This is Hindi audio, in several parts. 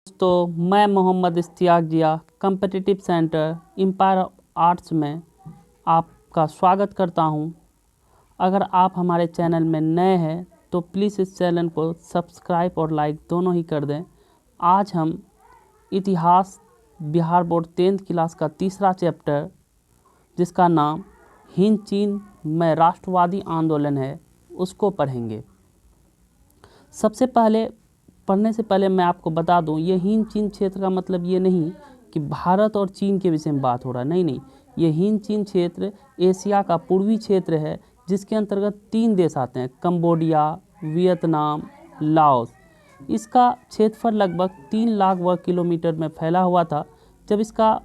दोस्तों, मैं मोहम्मद इश्तियाक जिया कॉम्पिटिटिव सेंटर एम्पायर आर्ट्स में आपका स्वागत करता हूं। अगर आप हमारे चैनल में नए हैं तो प्लीज़ इस चैनल को सब्सक्राइब और लाइक दोनों ही कर दें। आज हम इतिहास बिहार बोर्ड 10th क्लास का तीसरा चैप्टर, जिसका नाम हिंद चीन में राष्ट्रवादी आंदोलन है, उसको पढ़ेंगे। सबसे पहले पढ़ने से पहले मैं आपको बता दूं, ये हिंद चीन क्षेत्र का मतलब ये नहीं कि भारत और चीन के विषय में बात हो रहा है। नहीं, ये हिंद चीन क्षेत्र एशिया का पूर्वी क्षेत्र है, जिसके अंतर्गत 3 देश आते हैं: कंबोडिया, वियतनाम, लाओस। इसका क्षेत्रफल लगभग 3 लाख वर्ग किलोमीटर में फैला हुआ था। जब इसका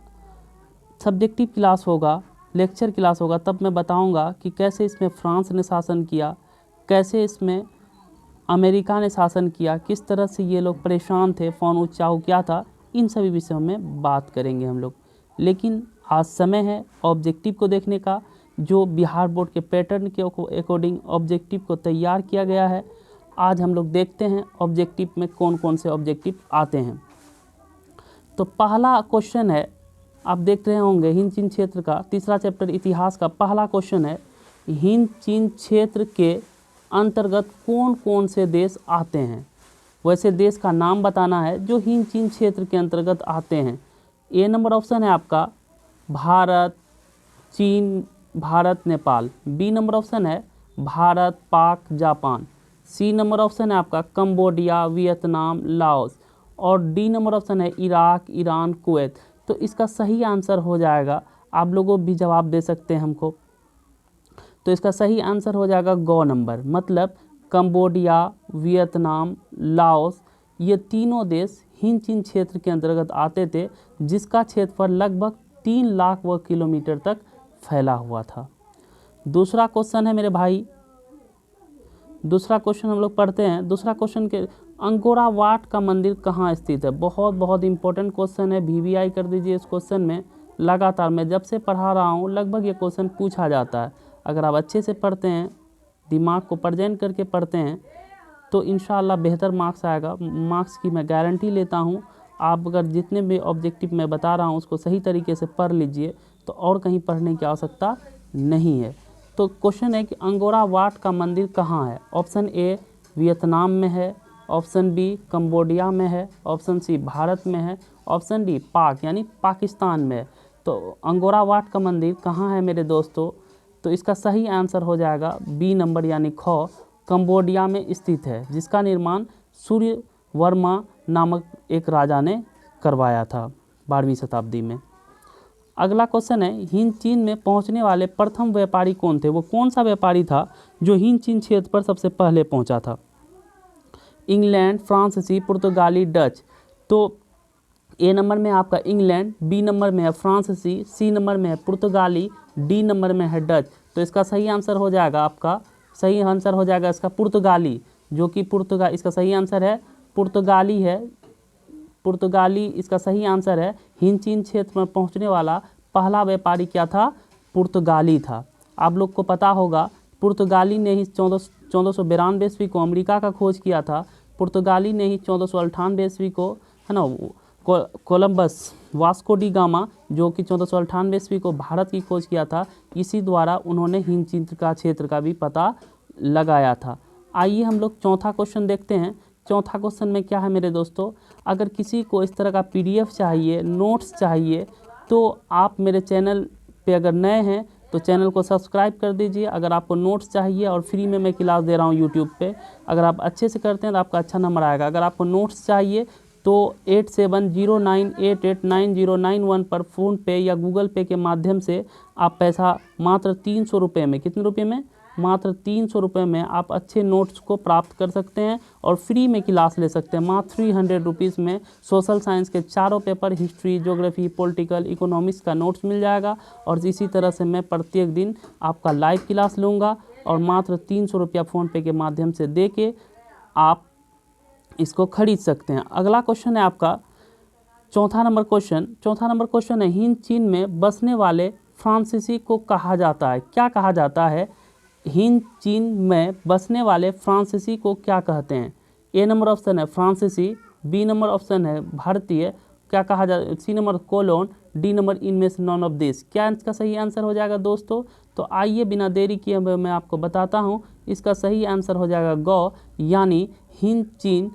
सब्जेक्टिव क्लास होगा, लेक्चर क्लास होगा, तब मैं बताऊंगा कि कैसे इसमें फ्रांस ने शासन किया, कैसे इसमें अमेरिका ने शासन किया, किस तरह से ये लोग परेशान थे, फौन चाहू क्या था, इन सभी विषयों में बात करेंगे हम लोग। लेकिन आज समय है ऑब्जेक्टिव को देखने का, जो बिहार बोर्ड के पैटर्न के अकॉर्डिंग ऑब्जेक्टिव को तैयार किया गया है। आज हम लोग देखते हैं ऑब्जेक्टिव में कौन कौन से ऑब्जेक्टिव आते हैं। तो पहला क्वेश्चन है, आप देख रहे होंगे हिंद चीन क्षेत्र का तीसरा चैप्टर इतिहास का पहला क्वेश्चन है, हिंद चीन क्षेत्र के अंतर्गत कौन कौन से देश आते हैं। वैसे देश का नाम बताना है जो हिंद चीन क्षेत्र के अंतर्गत आते हैं। ए नंबर ऑप्शन है आपका भारत, चीन, Bharat, Nepal. B number option है Bharat, Pak, Japan. C number option है आपका कंबोडिया, वियतनाम, लाओस। और डी नंबर ऑप्शन है इराक, ईरान, कुवैत। तो इसका सही आंसर हो जाएगा, आप लोगों भी जवाब दे सकते हैं हमको, तो इसका सही आंसर हो जाएगा गौ नंबर। मतलब कंबोडिया, वियतनाम, लाओस, ये तीनों देश हिंद चीन क्षेत्र के अंतर्गत आते थे, जिसका क्षेत्रफल लगभग 3 लाख वर्ग किलोमीटर तक फैला हुआ था। दूसरा क्वेश्चन है मेरे भाई, दूसरा क्वेश्चन हम लोग पढ़ते हैं। दूसरा क्वेश्चन के अंगोरा वाट का मंदिर कहाँ स्थित है। बहुत इंपॉर्टेंट क्वेश्चन है, VVI कर दीजिए इस क्वेश्चन में। लगातार मैं जब से पढ़ा रहा हूँ लगभग ये क्वेश्चन पूछा जाता है। अगर आप अच्छे से पढ़ते हैं, दिमाग को प्रेजेंट करके पढ़ते हैं, तो इंशाअल्लाह बेहतर मार्क्स आएगा। मार्क्स की मैं गारंटी लेता हूँ। आप अगर जितने भी ऑब्जेक्टिव मैं बता रहा हूँ उसको सही तरीके से पढ़ लीजिए, तो और कहीं पढ़ने की आवश्यकता नहीं है। तो क्वेश्चन है कि अंगोरा वाट का मंदिर कहाँ है। ऑप्शन ए वियतनाम में है, ऑप्शन बी कंबोडिया में है, ऑप्शन सी भारत में है, ऑप्शन डी पाक यानी पाकिस्तान में है। तो अंगोरा वाट का मंदिर कहाँ है मेरे दोस्तों, तो इसका सही आंसर हो जाएगा बी नंबर यानी ख, कंबोडिया में स्थित है, जिसका निर्माण सूर्य वर्मा नामक एक राजा ने करवाया था 12वीं शताब्दी में। अगला क्वेश्चन है, हिंद चीन में पहुंचने वाले प्रथम व्यापारी कौन थे। वो कौन सा व्यापारी था जो हिंद चीन क्षेत्र पर सबसे पहले पहुंचा था। इंग्लैंड, फ्रांसीसी, पुर्तगाली, डच। तो ए नंबर में आपका इंग्लैंड, बी नंबर में है फ्रांसीसी, सी नंबर में है पुर्तगाली, डी नंबर में है डच। तो इसका सही आंसर हो जाएगा आपका, सही आंसर हो जाएगा इसका पुर्तगाली, जो कि इसका सही आंसर है पुर्तगाली है। पुर्तगाली इसका सही आंसर है। हिंद चीन क्षेत्र में पहुंचने वाला पहला व्यापारी क्या था, पुर्तगाली था। आप लोग को पता होगा पुर्तगाली ने ही 1492 ईस्वी को अमेरिका का खोज किया था। पुर्तगाली ने ही 1498 ईस्वी को, है ना, कोलंबस, वास्को डी गामा, जो कि 1498 ईस्वी को भारत की खोज किया था। इसी द्वारा उन्होंने हिंद चीन का क्षेत्र का भी पता लगाया था। आइए हम लोग चौथा क्वेश्चन देखते हैं। चौथा क्वेश्चन में क्या है मेरे दोस्तों, अगर किसी को इस तरह का PDF चाहिए, नोट्स चाहिए, तो आप मेरे चैनल पे अगर नए हैं तो चैनल को सब्सक्राइब कर दीजिए। अगर आपको नोट्स चाहिए और फ्री में मैं क्लास दे रहा हूँ यूट्यूब पे, अगर आप अच्छे से करते हैं तो आपका अच्छा नंबर आएगा। अगर आपको नोट्स चाहिए तो 8709889091 पर फ़ोनपे या गूगल पे के माध्यम से आप पैसा मात्र 300 रुपये में, कितने रुपये में, मात्र 300 रुपये में आप अच्छे नोट्स को प्राप्त कर सकते हैं और फ्री में क्लास ले सकते हैं। मात्र 300 रुपीज़ में सोशल साइंस के चारों paper, history, geography, political, economics का नोट्स मिल जाएगा। और इसी तरह से मैं प्रत्येक दिन आपका लाइव क्लास लूँगा और मात्र 300 रुपया फ़ोनपे के माध्यम से दे के आप इसको खरीद सकते हैं। अगला क्वेश्चन है आपका चौथा नंबर क्वेश्चन है, हिंद चीन में बसने वाले फ्रांसीसी को कहा जाता है, क्या कहा जाता है। हिंद चीन में बसने वाले फ्रांसीसी को क्या कहते हैं। ए नंबर ऑप्शन है फ्रांसीसी, बी नंबर ऑप्शन है भारतीय, क्या कहा जा, C number colon, D number इनमें से नॉन ऑफ दिस। क्या इसका सही आंसर हो जाएगा दोस्तों? तो आइए बिना देरी किए मैं आपको बताता हूँ। इसका सही आंसर हो जाएगा गौ, यानी हिंद चीन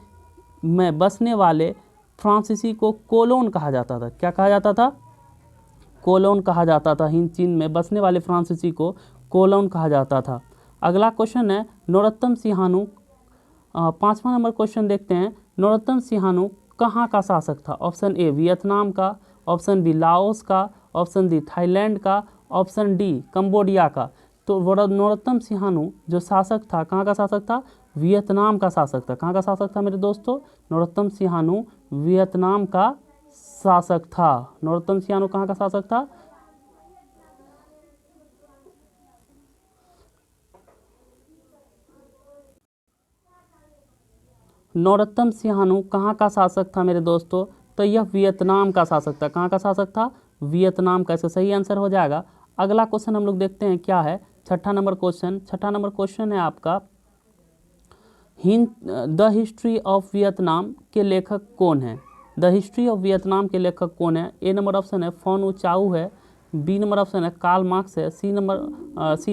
में बसने वाले फ्रांसीसी को कोलोन कहा जाता था। क्या कहा जाता था? कोलोन कहा जाता था। हिंद चीन में बसने वाले फ्रांसीसी को कोलोन कहा जाता था। अगला क्वेश्चन है नरोत्तम सिंहानू। 5वां नंबर क्वेश्चन देखते हैं। नरोत्तम सिंहानू कहाँ का शासक था? ऑप्शन ए वियतनाम का, ऑप्शन बी लाओस का, ऑप्शन डी थाईलैंड का, ऑप्शन डी कंबोडिया का। तो नरोत्तम सिंहानू जो शासक था, कहाँ का शासक था? वियतनाम का शासक था। कहाँ का शासक था मेरे दोस्तों? नरोत्तम सिंहानू वियतनाम का शासक था। नरोत्तम सिंहानू कहाँ का शासक था? नरोत्तम सिंहानू कहाँ का शासक था मेरे दोस्तों? तो यह वियतनाम का शासक था। कहाँ का शासक था? वियतनाम का। इसका सही आंसर हो जाएगा। अगला क्वेश्चन हम लोग देखते हैं क्या है। 6ठा नंबर क्वेश्चन। 6ठा नंबर क्वेश्चन है आपका द हिस्ट्री ऑफ वियतनाम के लेखक कौन है? द हिस्ट्री ऑफ वियतनाम के लेखक कौन है? ए नंबर ऑप्शन है फोन ऊ चाऊ है, बी नंबर ऑप्शन है कार्ल मार्क्स है, सी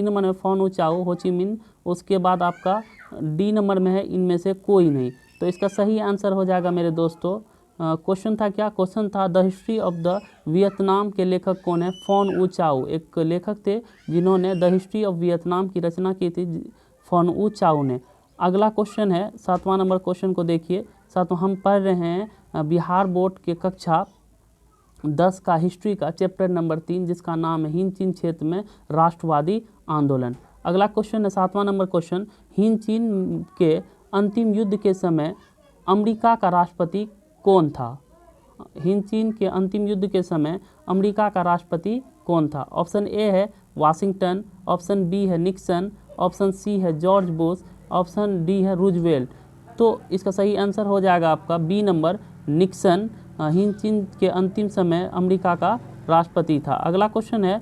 नंबर में फोन ऊ चाऊ, हो ची मिन, उसके बाद आपका डी नंबर में है इनमें से कोई नहीं। तो इसका सही आंसर हो जाएगा मेरे दोस्तों। क्वेश्चन था क्या? क्वेश्चन था the history of the Vietnam के लेखक कौन है? फोन ऊ चाऊ एक लेखक थे जिन्होंने द हिस्ट्री ऑफ वियतनाम की रचना की थी, फोन ऊ चाऊ ने। अगला क्वेश्चन है 7वां नंबर क्वेश्चन को देखिए। साथ हम पढ़ रहे हैं बिहार बोर्ड के कक्षा 10 का हिस्ट्री का चैप्टर नंबर 3, जिसका नाम है हिंद चीन क्षेत्र में राष्ट्रवादी आंदोलन। अगला क्वेश्चन है 7वां नंबर क्वेश्चन। हिंद चीन के अंतिम युद्ध के समय अमेरिका का राष्ट्रपति कौन था? हिंद चीन के अंतिम युद्ध के समय अमेरिका का राष्ट्रपति कौन था? ऑप्शन ए है वाशिंगटन, ऑप्शन बी है निक्सन, ऑप्शन सी है जॉर्ज बुश, ऑप्शन डी है रूजवेल्ट। तो इसका सही आंसर हो जाएगा आपका बी नंबर निक्सन। हिंद चीन के अंतिम समय अमेरिका का राष्ट्रपति था। अगला क्वेश्चन है,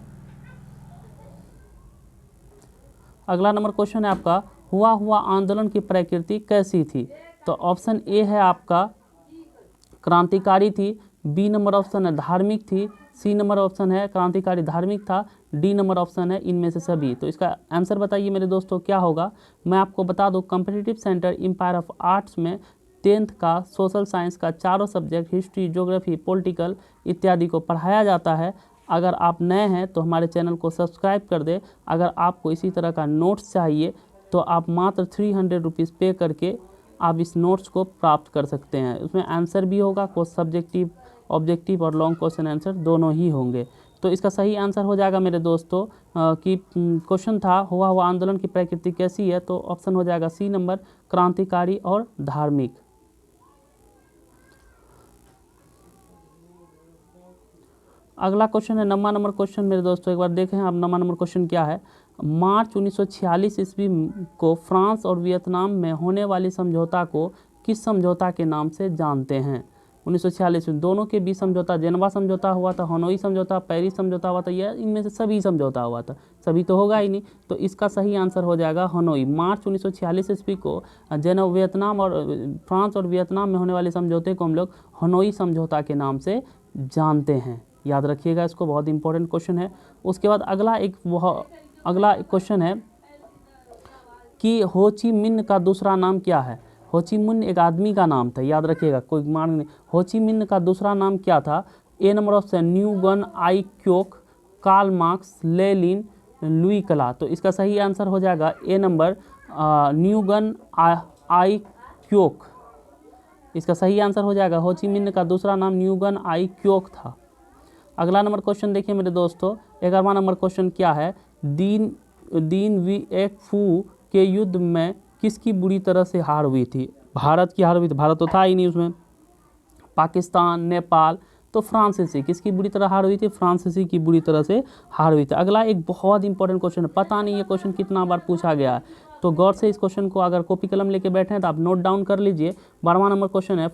अगला नंबर क्वेश्चन है आपका हुआ आंदोलन की प्रकृति कैसी थी? तो ऑप्शन ए है आपका क्रांतिकारी थी, बी नंबर ऑप्शन है धार्मिक थी, सी नंबर ऑप्शन है क्रांतिकारी धार्मिक था, डी नंबर ऑप्शन है इनमें से सभी। तो इसका आंसर बताइए मेरे दोस्तों क्या होगा? मैं आपको बता दूं competitive centre empire of arts में 10th का सोशल साइंस का चारों सब्जेक्ट हिस्ट्री, ज्योग्राफी, पॉलिटिकल इत्यादि को पढ़ाया जाता है। अगर आप नए हैं तो हमारे चैनल को सब्सक्राइब कर दें। अगर आपको इसी तरह का नोट्स चाहिए तो आप मात्र 300 रुपीज़ पे करके आप इस नोट्स को प्राप्त कर सकते हैं। उसमें आंसर भी होगा, कुछ सब्जेक्टिव, ऑब्जेक्टिव और लॉन्ग क्वेश्चन आंसर दोनों ही होंगे। तो इसका सही आंसर हो जाएगा मेरे दोस्तों कि क्वेश्चन था हुआ आंदोलन की प्रकृति कैसी है? तो ऑप्शन हो जाएगा सी नंबर क्रांतिकारी और धार्मिक। अगला क्वेश्चन है 9वां नंबर क्वेश्चन मेरे दोस्तों। एक बार देखें आप 9वां नंबर क्वेश्चन क्या है। मार्च 1946 ईस्वी को फ्रांस और वियतनाम में होने वाली समझौता को किस समझौता के नाम से जानते हैं? 1946 में दोनों के बीच समझौता जेनेवा समझौता हुआ था, हनोई समझौता, पेरिस समझौता हुआ था, या इनमें से सभी समझौता हुआ था? सभी तो होगा ही नहीं। तो इसका सही आंसर हो जाएगा हनोई। मार्च 1946 ईस्वी को वियतनाम और फ्रांस और वियतनाम में होने वाले समझौते को हम लोग हनोई समझौता के नाम से जानते हैं। याद रखिएगा इसको, बहुत इंपॉर्टेंट क्वेश्चन है। उसके बाद अगला क्वेश्चन है कि हो ची मिन्ह का दूसरा नाम क्या है? हो ची मिन्ह एक आदमी का नाम था, याद रखिएगा, कोई मान नहीं। हो ची मिन्ह का दूसरा नाम क्या था? ए नंबर ऑप्शन न्यूगन आई क्योक, कार्ल मार्क्स, लेनिन, लुई कला। तो इसका सही आंसर हो जाएगा ए नंबर न्यूगन आई क्योक। इसका सही आंसर हो जाएगा हो ची मिन्ह का दूसरा नाम न्यूगन आई क्योक था। अगला नंबर क्वेश्चन देखिए मेरे दोस्तों। 11वां नंबर क्वेश्चन क्या है? दीन विएक फू के युद्ध में किसकी बुरी तरह से हार हुई थी? भारत की हार हुई थी, भारत तो था ही नहीं उसमें। पाकिस्तान, नेपाल, तो फ्रांसीसी। किसकी बुरी तरह हार हुई थी? फ्रांसीसी की बुरी तरह से हार हुई थी। अगला एक बहुत इंपॉर्टेंट क्वेश्चन है, पता नहीं ये क्वेश्चन कितना बार पूछा गया है, तो गौर से इस क्वेश्चन को अगर कॉपी कलम लेके बैठे हैं तो आप नोट डाउन कर लीजिए। 12वां नंबर क्वेश्चन है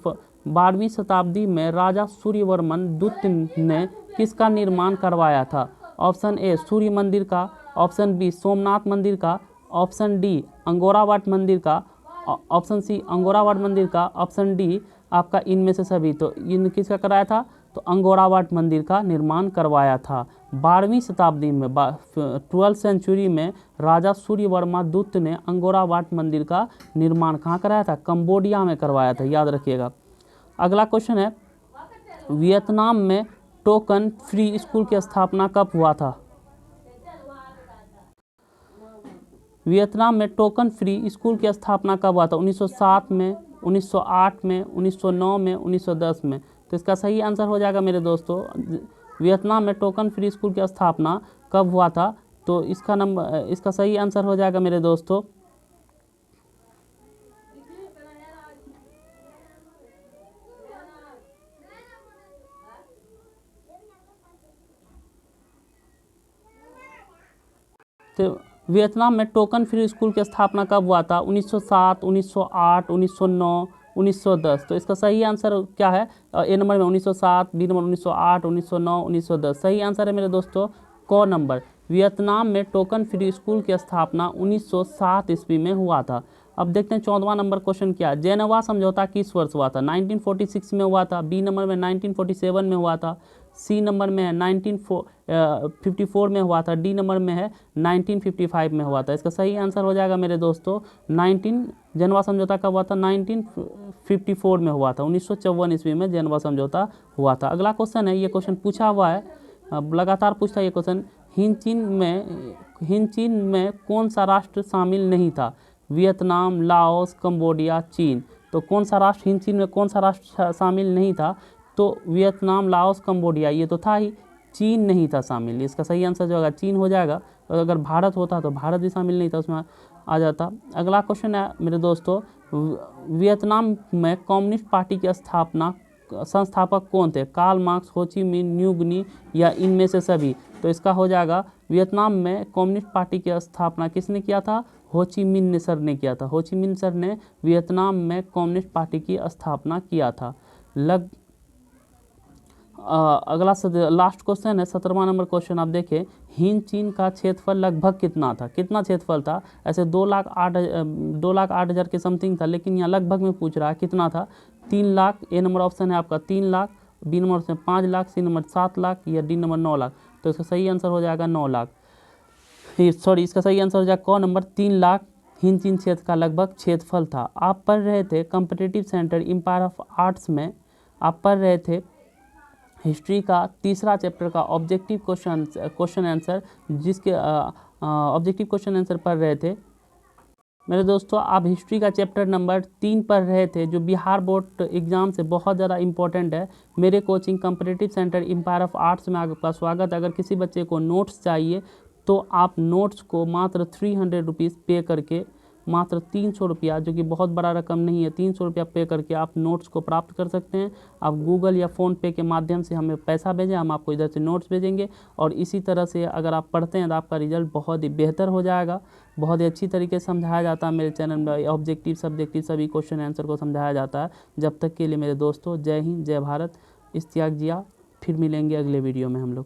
12वीं शताब्दी में राजा सूर्यवर्मन द्वितीय ने किसका निर्माण करवाया था? ऑप्शन ए सूर्य मंदिर का, ऑप्शन बी सोमनाथ मंदिर का, ऑप्शन डी अंगोरावाट मंदिर का, ऑप्शन सी अंगोरावाट मंदिर का, ऑप्शन डी आपका इनमें से सभी, तो इन किसका कराया था, तो अंगोरा वाट मंदिर का निर्माण करवाया था। 12वीं शताब्दी में 12th सेंचुरी में राजा सूर्यवर्मा दूत ने अंगोरा वाट मंदिर का निर्माण कहाँ कराया था, कंबोडिया में करवाया था, याद रखिएगा। अगला क्वेश्चन है, वियतनाम में टोकन फ्री स्कूल की स्थापना कब हुआ था। वियतनाम में टोकन फ्री स्कूल की स्थापना कब हुआ था, 1907 में, 1908 में, 1909 में, 1910 में। तो इसका सही आंसर हो जाएगा मेरे दोस्तों, वियतनाम में टोकन फ्री स्कूल की स्थापना कब हुआ था, तो इसका सही आंसर हो जाएगा मेरे दोस्तों तो वियतनाम में टोकन फ्री स्कूल की स्थापना कब हुआ था, 1907, 1908, 1909, 1910। तो इसका सही आंसर क्या है, ए नंबर में 1907, बी नंबर 1908, 1909, 1910। सही आंसर है मेरे दोस्तों क नंबर। वियतनाम में टोकन फ्री स्कूल की स्थापना 1907 ईस्वी में हुआ था। अब देखते हैं 14वां नंबर क्वेश्चन क्या है, जेनेवा समझौता किस वर्ष हुआ था, 1946 में हुआ था, बी नंबर में 1947 में हुआ था, सी नंबर में है 1954 में हुआ था, डी नंबर में है 1955 में हुआ था। इसका सही आंसर हो जाएगा मेरे दोस्तों जेनेवा समझौता कब हुआ था, 1954 में हुआ था, 1954 ईस्वी में जेनेवा समझौता हुआ था। अगला क्वेश्चन है, ये क्वेश्चन पूछा हुआ है, लगातार पूछता है ये क्वेश्चन, हिंचीन में कौन सा राष्ट्र शामिल नहीं था, वियतनाम, लाओस, कंबोडिया, चीन। तो कौन सा राष्ट्र, हिंचीन में कौन सा राष्ट्र शामिल नहीं था, तो वियतनाम, लाओस, कंबोडिया ये तो था ही, चीन नहीं था शामिल। इसका सही आंसर जो होगा चीन हो जाएगा। और अगर भारत होता तो भारत भी शामिल नहीं था, उसमें आ जाता। अगला क्वेश्चन है मेरे दोस्तों, वियतनाम में कम्युनिस्ट पार्टी की संस्थापक कौन थे, कार्ल मार्क्स, हो ची मिन्ह, न्यू गुनी या इनमें से सभी। तो इसका हो जाएगा, वियतनाम में कम्युनिस्ट पार्टी की स्थापना किसने किया था, हो ची मिन्ह सर ने किया था। हो ची मिन्ह सर ने वियतनाम में कम्युनिस्ट पार्टी की स्थापना किया था। अगला लास्ट क्वेश्चन है 17वां नंबर क्वेश्चन, आप देखें, हिंचीन का क्षेत्रफल लगभग कितना था, कितना क्षेत्रफल था। ऐसे 2,08,000 के समथिंग था, लेकिन यहाँ लगभग में पूछ रहा है कितना था, 3 लाख। ए नंबर ऑप्शन है आपका 3 lakh, B number option 5 lakh, C number 7 lakh या डी नंबर 9 लाख। तो इसका सही आंसर हो जाएगा 9 लाख, सॉरी इसका सही आंसर हो जाएगा क नंबर, 3 लाख हिंचीन क्षेत्र का लगभग क्षेत्रफल था। आप पढ़ रहे थे competitive centre empire of arts में, आप पढ़ रहे थे हिस्ट्री का तीसरा चैप्टर का ऑब्जेक्टिव क्वेश्चन आंसर, जिसके ऑब्जेक्टिव क्वेश्चन आंसर पढ़ रहे थे मेरे दोस्तों। आप हिस्ट्री का चैप्टर नंबर 3 पढ़ रहे थे, जो बिहार बोर्ड एग्जाम से बहुत ज़्यादा इंपॉर्टेंट है। मेरे coaching competitive centre empire of arts में आपका स्वागत। अगर किसी बच्चे को नोट्स चाहिए तो आप नोट्स को मात्र 300 रुपीज़ पे करके, मात्र 300 रुपया, जो कि बहुत बड़ा रकम नहीं है, 300 रुपया पे करके आप नोट्स को प्राप्त कर सकते हैं। आप गूगल या फ़ोनपे के माध्यम से हमें पैसा भेजें, हम आपको इधर से नोट्स भेजेंगे। और इसी तरह से अगर आप पढ़ते हैं तो आपका रिजल्ट बहुत ही बेहतर हो जाएगा। बहुत ही अच्छी तरीके से समझाया जाता है मेरे चैनल में, ऑब्जेक्टिव सब्जेक्टिव सभी क्वेश्चन आंसर को समझाया जाता है। जब तक के लिए मेरे दोस्तों, जय हिंद, जय भारत, इश्तियाक जिया। फिर मिलेंगे अगले वीडियो में हम लोग।